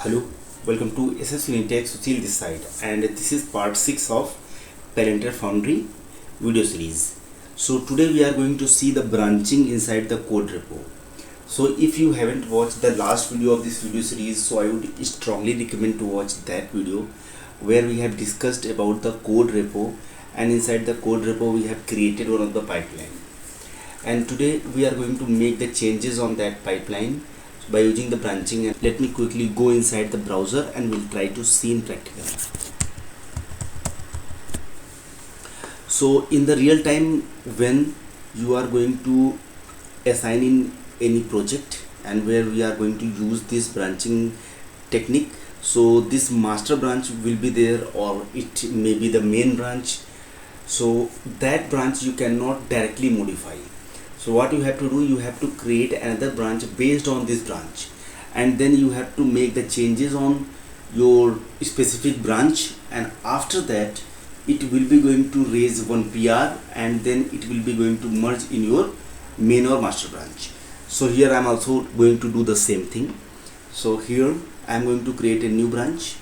Hello, welcome to SS Unitech. Sushil this side, and this is part 6 of Palantir Foundry video series. So today we are going to see the branching inside the code repo. So if you haven't watched the last video of this video series, so I would strongly recommend to watch that video where we have discussed about the code repo, and inside the code repo we have created one of the pipeline. And today we are going to make the changes on that pipeline by using the branching. And let me quickly go inside the browser and we'll try to see in practical. So in the real time, when you are going to assign in any project and where we are going to use this branching technique, so this master branch will be there, or it may be the main branch. So that branch you cannot directly modify. So what you have to do, you have to create another branch based on this branch, and then you have to make the changes on your specific branch, and after that it will be going to raise one PR, and then it will be going to merge in your main or master branch. So here I am also going to do the same thing. So here I am going to create a new branch,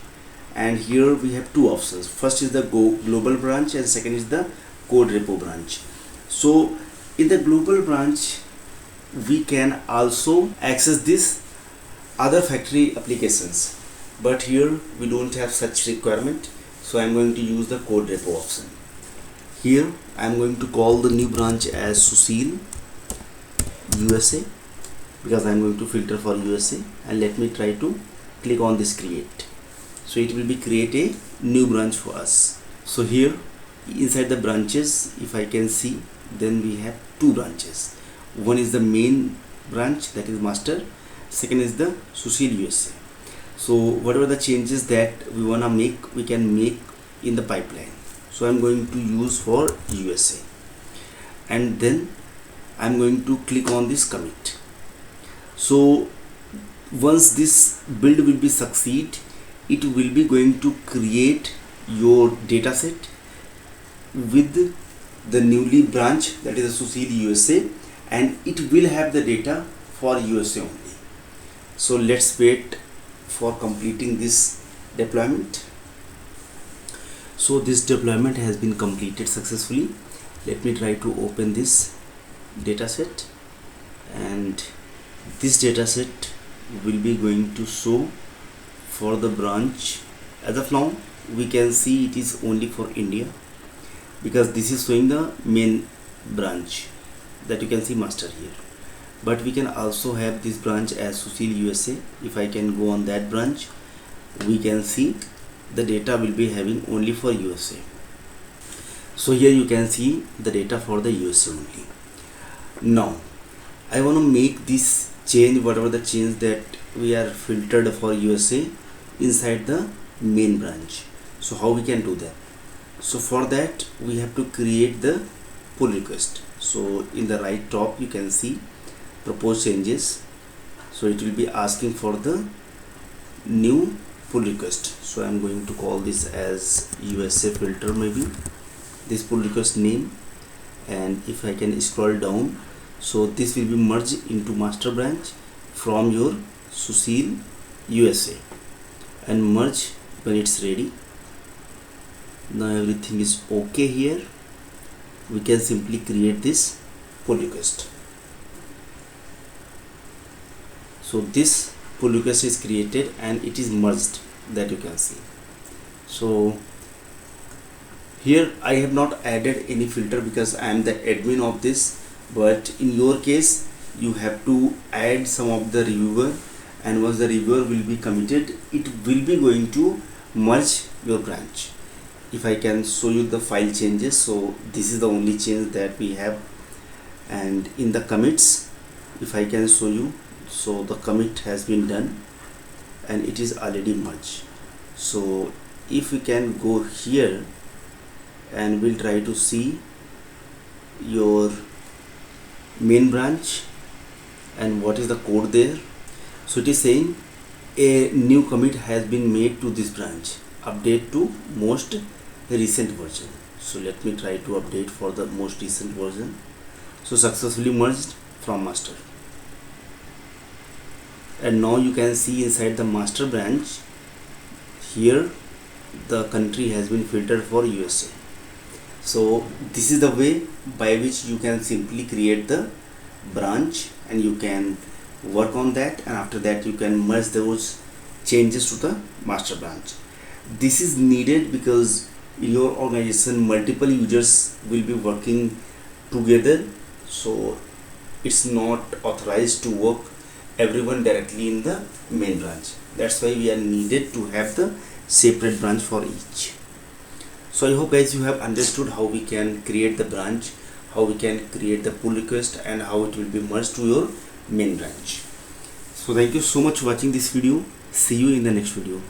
and here we have two options. First is the global branch, and second is the code repo branch. So in the global branch we can also access this other factory applications, but here we don't have such requirement. So I'm going to use the code repo option. Here I'm going to call the new branch as Sushil USA, because I'm going to filter for USA, and let me try to click on this create. So it will be create a new branch for us. So here inside the branches, if I can see, then we have two branches. One is the main branch, that is master. Second is the Sushil USA. So whatever the changes that we wanna make, we can make in the pipeline. So I'm going to use for USA, and then I'm going to click on this commit. So once this build will be succeed, it will be going to create your dataset with the newly branch, that is the Sushil USA, and it will have the data for USA only. So let's wait for completing this deployment. So this deployment has been completed successfully. Let me try to open this dataset, and this dataset will be going to show for the branch. As of now we can see it is only for India, because this is showing the main branch that you can see master here, but we can also have this branch as Sushil USA. If I can go on that branch, we can see the data will be having only for USA. So here you can see the data for the USA only. Now I want to make this change, whatever the change that we are filtered for USA inside the main branch. So how we can do that? So for that we have to create the pull request. So in the right top you can see propose changes. So it will be asking for the new pull request. So I'm going to call this as USA filter, maybe this pull request name. And if I can scroll down, so this will be merged into master branch from your Sushil USA, and merge when it's ready. Now everything is okay. Here we can simply create this pull request. So this pull request is created and it is merged, that you can see. So here I have not added any filter because I am the admin of this, but in your case you have to add some of the reviewer, and once the reviewer will be committed, it will be going to merge your branch. If I can show you the file changes, so this is the only change that we have. And in the commits, if I can show you, so the commit has been done and it is already merged. So if we can go here and we'll try to see your main branch and what is the code there. So it is saying a new commit has been made to this branch, update to most recent version. So let me try to update for the most recent version. So successfully merged from master. and now you can see inside the master branch here the country has been filtered for USA. So this is the way by which you can simply create the branch, and you can work on that, and after that you can merge those changes to the master branch. This is needed because in your organization multiple users will be working together, so it's not authorized to work everyone directly in the main branch. That's why we are needed to have the separate branch for each. So I hope guys you have understood how we can create the branch, how we can create the pull request, and how it will be merged to your main branch. So thank you so much for watching this video. See you in the next video.